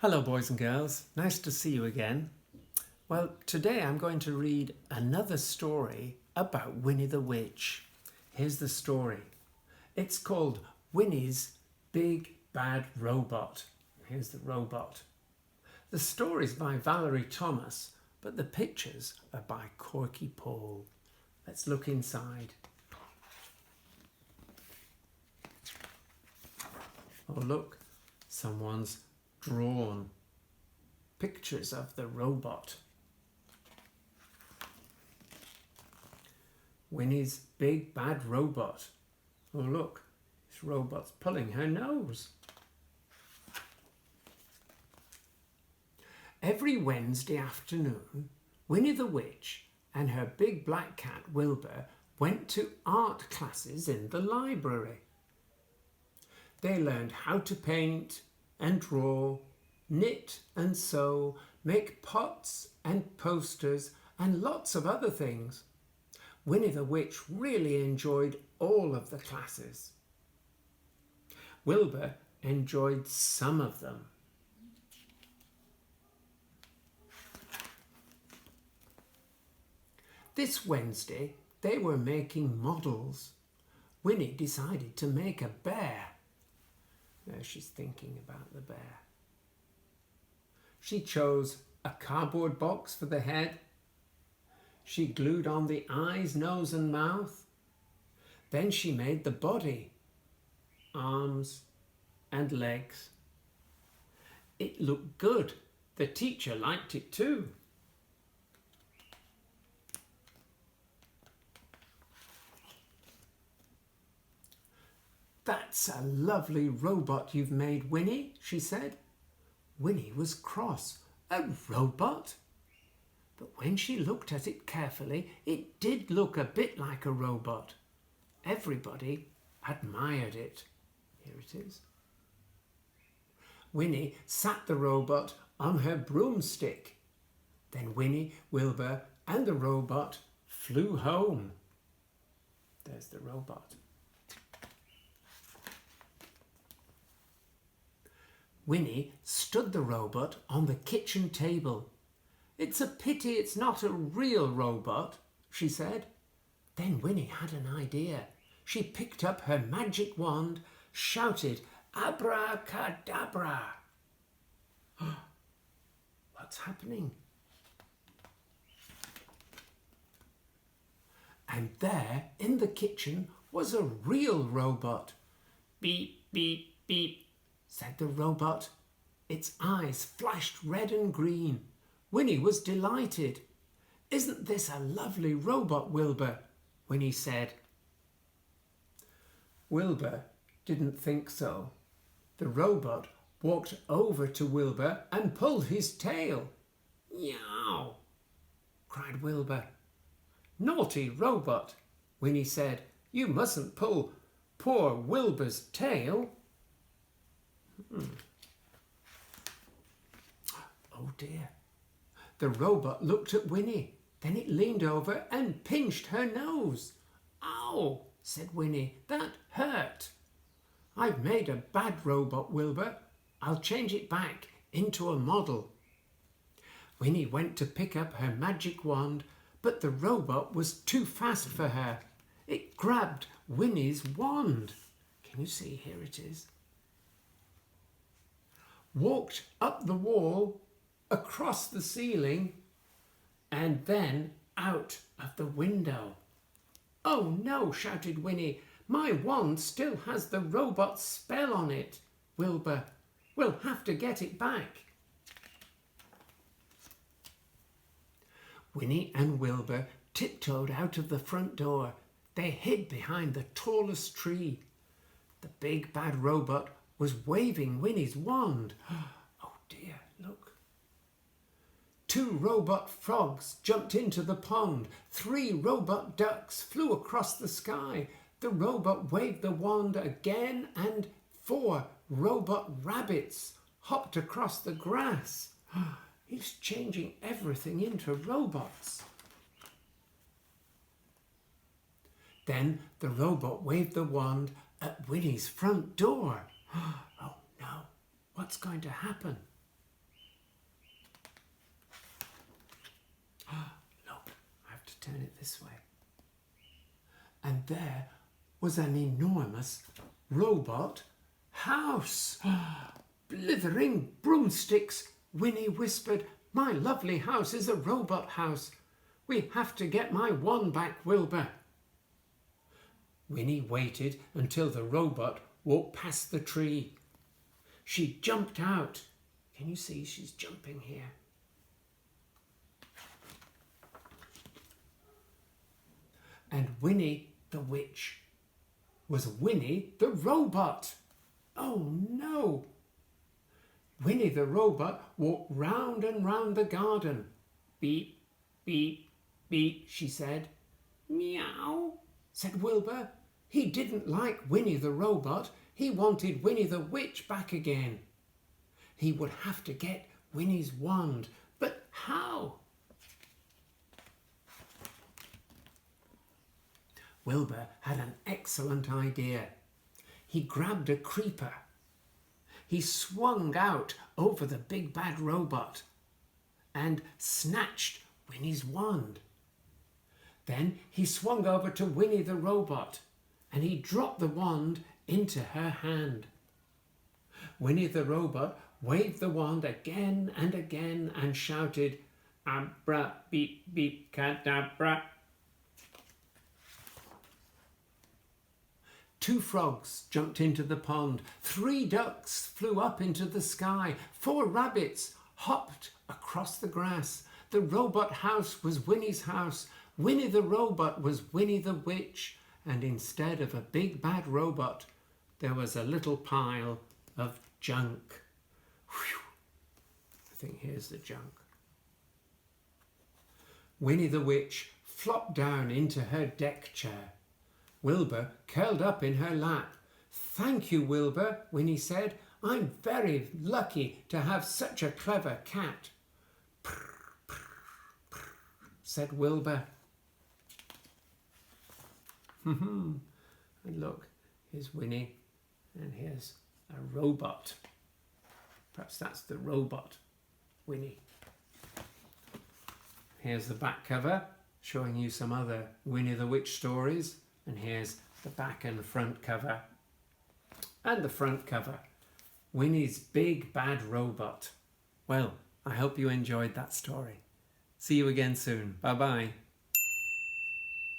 Hello boys and girls, nice to see you again. Well, today I'm going to read another story about Winnie the Witch. Here's the story. It's called Winnie's Big Bad Robot. Here's the robot. The story's by Valerie Thomas, but the pictures are by Korky Paul. Let's look inside. Oh look, someone's drawn pictures of the robot. Winnie's big bad robot. Oh look, this robot's pulling her nose. Every Wednesday afternoon, Winnie the Witch and her big black cat Wilbur went to art classes in the library. They learned how to paint and draw, knit and sew, make pots and posters and lots of other things. Winnie the Witch really enjoyed all of the classes. Wilbur enjoyed some of them. This Wednesday they were making models. Winnie decided to make a bear. There she's thinking about the bear. She chose a cardboard box for the head. She glued on the eyes, nose and mouth. Then she made the body, arms and legs. It looked good. The teacher liked it too. "That's a lovely robot you've made, Winnie," she said. Winnie was cross. A robot? But when she looked at it carefully, it did look a bit like a robot. Everybody admired it. Here it is. Winnie sat the robot on her broomstick. Then Winnie, Wilbur and the robot flew home. There's the robot. Winnie stood the robot on the kitchen table. "It's a pity it's not a real robot," she said. Then Winnie had an idea. She picked up her magic wand, shouted, "Abracadabra!" What's happening? And there in the kitchen was a real robot. "Beep, beep, beep," said the robot. Its eyes flashed red and green. Winnie was delighted. "Isn't this a lovely robot, Wilbur?" Winnie said. Wilbur didn't think so. The robot walked over to Wilbur and pulled his tail. "Yow!" cried Wilbur. "Naughty robot," Winnie said. "You mustn't pull poor Wilbur's tail." Oh dear. The robot looked at Winnie. Then it leaned over and pinched her nose. "Ow!" said Winnie. "That hurt." "I've made a bad robot, Wilbur. I'll change it back into a model." Winnie went to pick up her magic wand, but the robot was too fast for her. It grabbed Winnie's wand. Can you see? Here it is. Walked up the wall, across the ceiling, and then out of the window. "Oh no," shouted Winnie. "My wand still has the robot's spell on it. Wilbur, we'll have to get it back." Winnie and Wilbur tiptoed out of the front door. They hid behind the tallest tree. The big bad robot was waving Winnie's wand. Oh dear, look. 2 robot frogs jumped into the pond. 3 robot ducks flew across the sky. The robot waved the wand again and 4 robot rabbits hopped across the grass. He's changing everything into robots. Then the robot waved the wand at Winnie's front door. Oh no, what's going to happen? turn it this way. And there was an enormous robot house. Blithering broomsticks, Winnie whispered. My lovely house is a robot house. We have to get my wand back, Wilbur. Winnie waited until the robot walked past the tree. She jumped out. Can you see she's jumping here? And Winnie the Witch was Winnie the robot. Oh no! Winnie the robot walked round and round the garden. Beep, beep, beep, she said. Meow, said Wilbur. He didn't like Winnie the robot. He wanted Winnie the Witch back again. He would have to get Winnie's wand. But how? Wilbur had an excellent idea. He grabbed a creeper. He swung out over the big bad robot and snatched Winnie's wand. Then he swung over to Winnie the robot and he dropped the wand into her hand. Winnie the robot waved the wand again and again and shouted, Abra, beep, beep, cadabra. 2 frogs jumped into the pond, 3 ducks flew up into the sky, 4 rabbits hopped across the grass. The robot house was Winnie's house. Winnie the robot was Winnie the Witch, and instead of a big bad robot, there was a little pile of junk. Whew. I think here's the junk. Winnie the Witch flopped down into her deck chair. Wilbur curled up in her lap. Thank you, Wilbur, Winnie said. I'm very lucky to have such a clever cat. Prr, prr, prr, said Wilbur. And look, here's Winnie and here's a robot. Perhaps that's the robot, Winnie. Here's the back cover showing you some other Winnie the Witch stories. And here's the back and front cover. And the front cover, Winnie's big bad robot. Well, I hope you enjoyed that story. See you again soon. Bye-bye.